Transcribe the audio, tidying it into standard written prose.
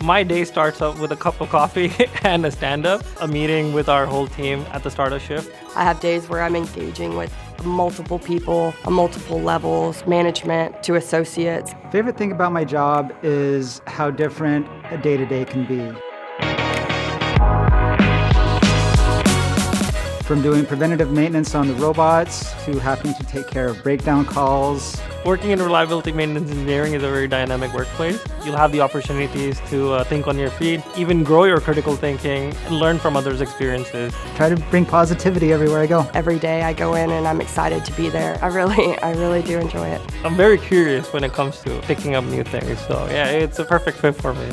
My day starts up with a cup of coffee and a stand-up, a meeting with our whole team at the start of shift. I have days where I'm engaging with multiple people on multiple levels, management to associates. Favorite thing about my job is how different a day-to-day can be. From doing preventative maintenance on the robots to having to take care of breakdown calls. Working in reliability maintenance engineering is a very dynamic workplace. You'll have the opportunities to think on your feet, even grow your critical thinking, and learn from others' experiences. Try to bring positivity everywhere I go. Every day I go in and I'm excited to be there. I really do enjoy it. I'm very curious when it comes to picking up new things, so yeah, it's a perfect fit for me.